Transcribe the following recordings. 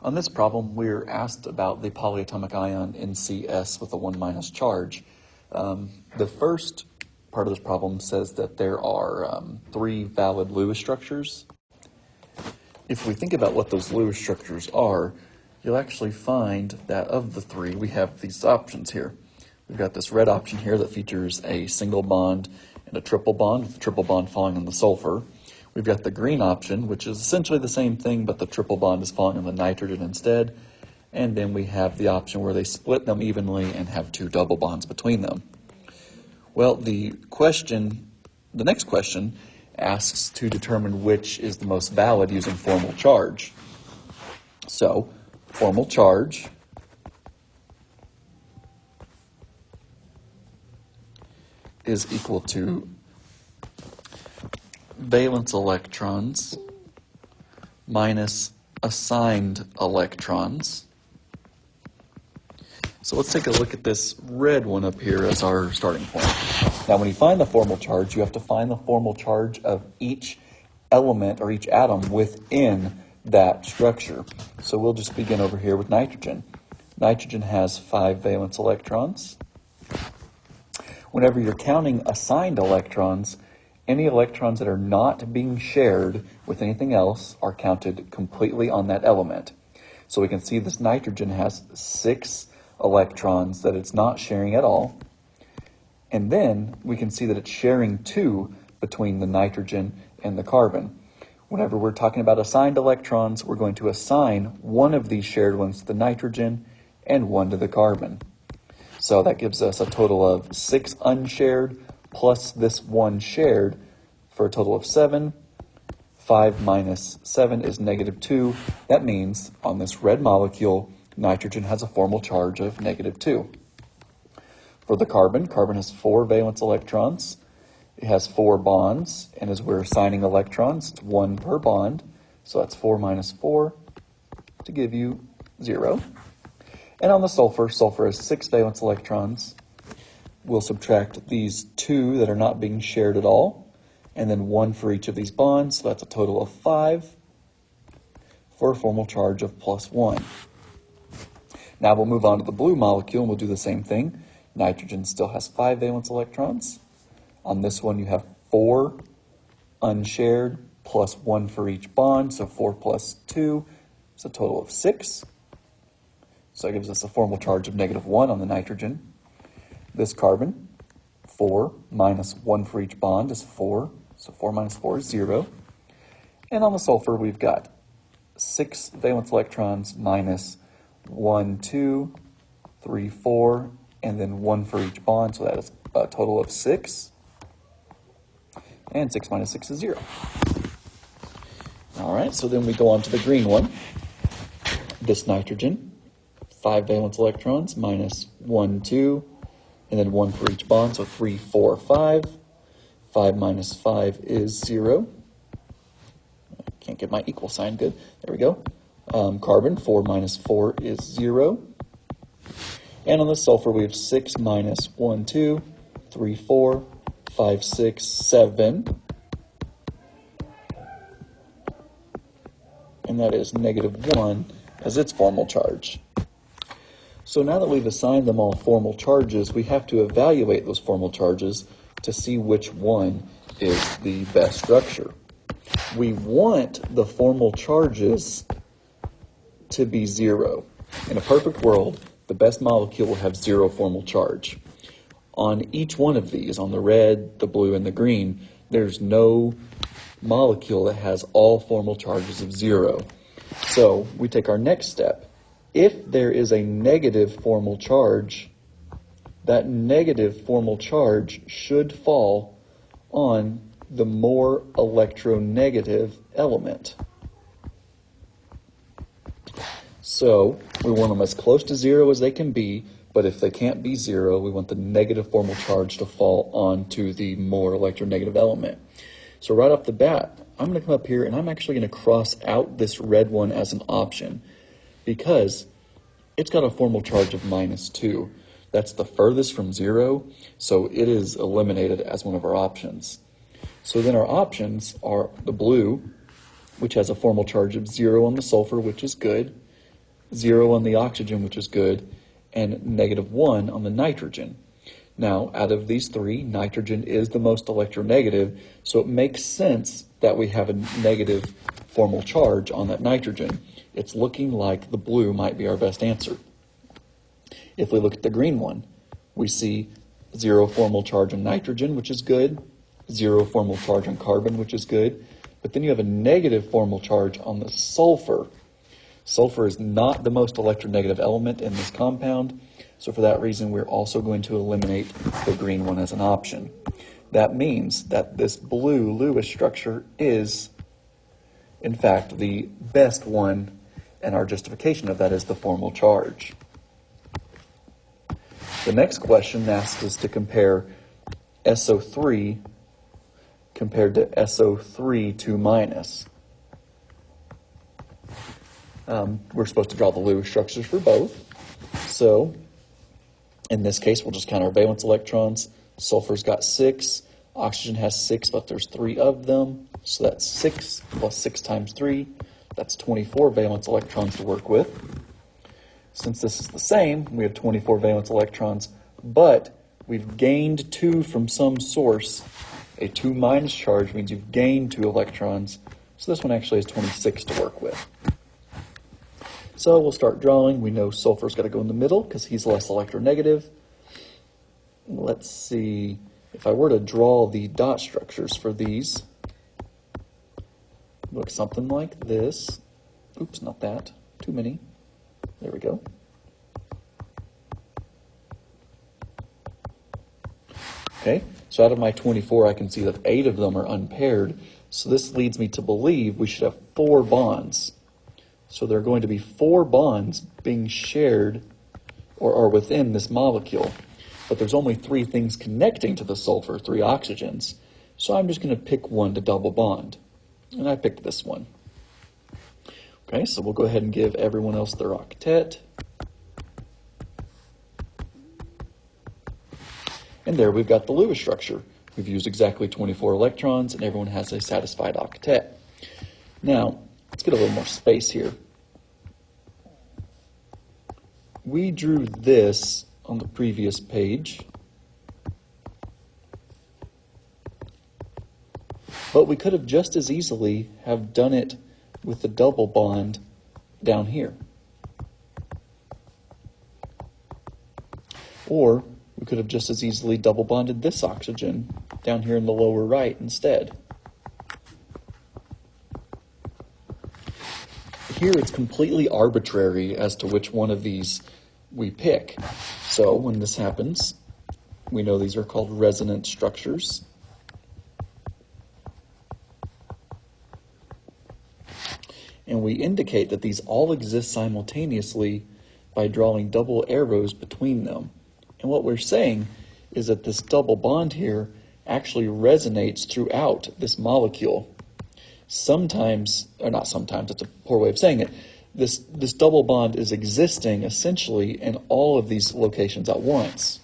On this problem, we're asked about the polyatomic ion NCS with a 1- charge. The first part of this problem says that there are 3 valid Lewis structures. If we think about what those Lewis structures are, you'll actually find that of the 3, we have these options here. We've got this red option here that features a single bond and a triple bond, with the triple bond falling on the sulfur. We've got the green option, which is essentially the same thing, but the triple bond is falling on the nitrogen instead. And then we have the option where they split them evenly and have 2 double bonds between them. Well, the next question asks to determine which is the most valid using formal charge. So, formal charge is equal to valence electrons minus assigned electrons. So let's take a look at this red one up here as our starting point. Now when you find the formal charge, you have to find the formal charge of each element or each atom within that structure. So we'll just begin over here with nitrogen. Nitrogen has 5 valence electrons. Whenever you're counting assigned electrons, any electrons that are not being shared with anything else are counted completely on that element. So we can see this nitrogen has 6 electrons that it's not sharing at all. And then we can see that it's sharing 2 between the nitrogen and the carbon. Whenever we're talking about assigned electrons, we're going to assign one of these shared ones to the nitrogen and 1 to the carbon. So that gives us a total of 6 unshared plus this 1 shared for a total of 7. 5 minus 7 is -2. That means on this red molecule, nitrogen has a formal charge of -2. For the carbon, carbon has 4 valence electrons. It has 4 bonds, and as we're assigning electrons, it's 1 per bond. So that's 4 minus 4 to give you 0. And on the sulfur, sulfur has 6 valence electrons. We'll subtract these 2 that are not being shared at all, and then 1 for each of these bonds, so that's a total of 5 for a formal charge of +1. Now we'll move on to the blue molecule, and we'll do the same thing. Nitrogen still has 5 valence electrons. On this one, you have 4 unshared plus 1 for each bond, so 4 plus 2 is a total of 6. So that gives us a formal charge of -1 on the nitrogen. This carbon, 4 minus 1 for each bond is 4, so 4 minus 4 is 0. And on the sulfur, we've got 6 valence electrons minus 1, 2, 3, 4, and then 1 for each bond, so that is a total of 6. And 6 minus 6 is 0. All right, so then we go on to the green one. This nitrogen, 5 valence electrons minus 1, 2, and then 1 for each bond, so 3, 4, 5. 5 minus 5 is 0. I can't get my equal sign good. There we go. Carbon, 4 minus 4 is 0. And on the sulfur, we have 6 minus 1, 2, 3, 4, 5, 6, 7. And that is -1 as its formal charge. So now that we've assigned them all formal charges, we have to evaluate those formal charges to see which one is the best structure. We want the formal charges to be 0. In a perfect world, the best molecule will have 0 formal charge. On each one of these, on the red, the blue, and the green, there's no molecule that has all formal charges of 0. So we take our next step. If there is a negative formal charge, that negative formal charge should fall on the more electronegative element. So we want them as close to 0 as they can be, but if they can't be 0, we want the negative formal charge to fall onto the more electronegative element. So right off the bat, I'm going to come up here and I'm actually going to cross out this red one as an option because it's got a formal charge of -2. That's the furthest from 0, so it is eliminated as one of our options. So then our options are the blue, which has a formal charge of 0 on the sulfur, which is good. 0 on the oxygen, which is good, and -1 on the nitrogen. Now, out of these three, nitrogen is the most electronegative, so it makes sense that we have a negative formal charge on that nitrogen. It's looking like the blue might be our best answer. If we look at the green one, we see 0 formal charge on nitrogen, which is good, 0 formal charge on carbon, which is good, but then you have a negative formal charge on the sulfur. Sulfur is not the most electronegative element in this compound, so for that reason we're also going to eliminate the green one as an option. That means that this blue Lewis structure is, in fact, the best one, and our justification of that is the formal charge. The next question asks us to compare SO3 compared to SO3 2-. We're supposed to draw the Lewis structures for both. So, in this case, we'll just count our valence electrons. Sulfur's got 6. Oxygen has 6, but there's 3 of them. So that's 6 plus 6 times 3. That's 24 valence electrons to work with. Since this is the same, we have 24 valence electrons, but we've gained 2 from some source. A 2- charge means you've gained 2 electrons. So this one actually has 26 to work with. So we'll start drawing. We know sulfur's got to go in the middle because he's less electronegative. Let's see, if I were to draw the dot structures for these, look something like this. Oops, not that. Too many. There we go. Okay, so out of my 24, I can see that 8 of them are unpaired. So this leads me to believe we should have 4 bonds. So there are going to be 4 bonds being shared or within this molecule. But there's only 3 things connecting to the sulfur, 3 oxygens. So I'm just going to pick one to double bond. And I picked this one. Okay, so we'll go ahead and give everyone else their octet. And there we've got the Lewis structure. We've used exactly 24 electrons, and everyone has a satisfied octet. Now, let's get a little more space here. We drew this on the previous page, but we could have just as easily have done it with the double bond down here. Or we could have just as easily double bonded this oxygen down here in the lower right instead. Here it's completely arbitrary as to which one of these we pick. So when this happens, we know these are called resonance structures. And we indicate that these all exist simultaneously by drawing double arrows between them. And what we're saying is that this double bond here actually resonates throughout this molecule. Sometimes, or not sometimes, it's a poor way of saying it, this double bond is existing essentially in all of these locations at once.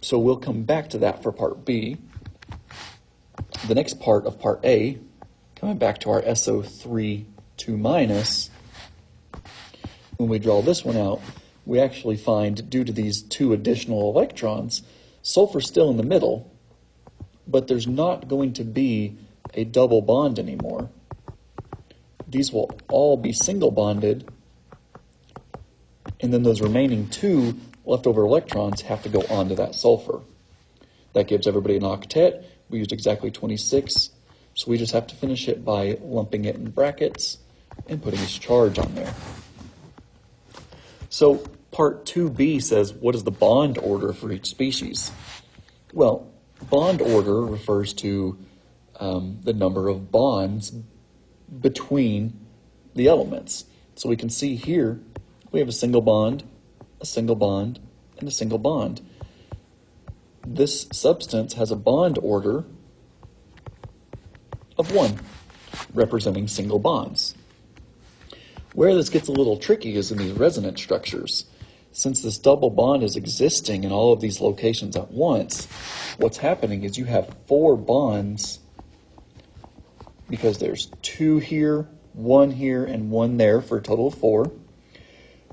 So we'll come back to that for part B. The next part of part A, coming back to our SO3 2-, when we draw this one out, we actually find, due to these 2 additional electrons, sulfur's still in the middle, but there's not going to be a double bond anymore. These will all be single bonded, and then those remaining 2 leftover electrons have to go onto that sulfur. That gives everybody an octet. We used exactly 26, so we just have to finish it by lumping it in brackets and putting its charge on there. So part 2b says, what is the bond order for each species? Well, bond order refers to the number of bonds between the elements. So we can see here, we have a single bond, a single bond, and a single bond. This substance has a bond order of 1, representing single bonds. Where this gets a little tricky is in these resonance structures. Since this double bond is existing in all of these locations at once, what's happening is you have 4 bonds because there's 2 here, one here and one there for a total of 4.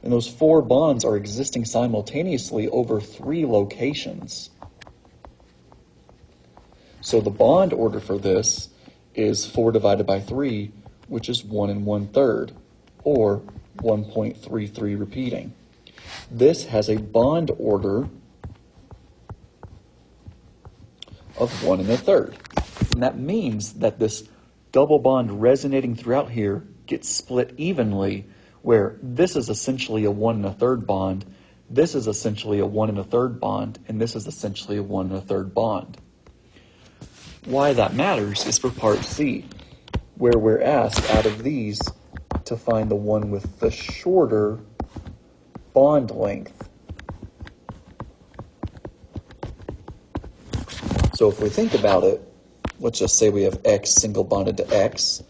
And those 4 bonds are existing simultaneously over 3 locations. So the bond order for this is 4 divided by 3, which is 1 1/3, or 1.33 repeating. This has a bond order of 1 1/3. And that means that this double bond resonating throughout here gets split evenly, where this is essentially a 1 1/3 bond, this is essentially a 1 1/3 bond, and this is essentially a 1 1/3 bond. Why that matters is for part C, where we're asked out of these to find the one with the shorter bond length. So if we think about it, let's just say we have X single bonded to X,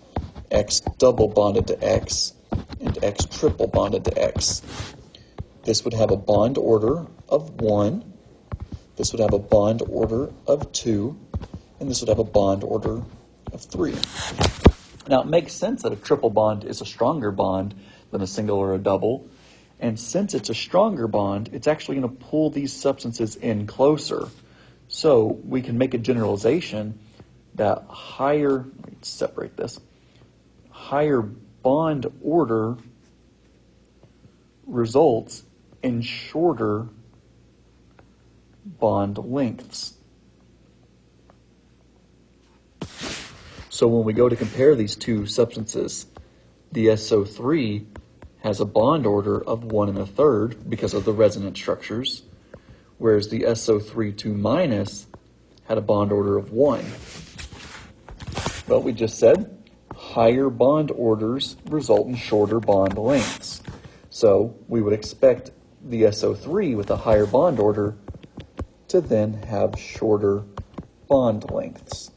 X double bonded to X, and X triple bonded to X. This would have a bond order of 1, this would have a bond order of 2, and this would have a bond order of 3. Now it makes sense that a triple bond is a stronger bond than a single or a double, and since it's a stronger bond, it's actually going to pull these substances in closer. So we can make a generalization that higher bond order results in shorter bond lengths. So when we go to compare these two substances, the SO3 has a bond order of 1 1/3 because of the resonance structures, whereas the SO3 minus had a bond order of 1. Well, we just said higher bond orders result in shorter bond lengths. So we would expect the SO3 with a higher bond order to then have shorter bond lengths.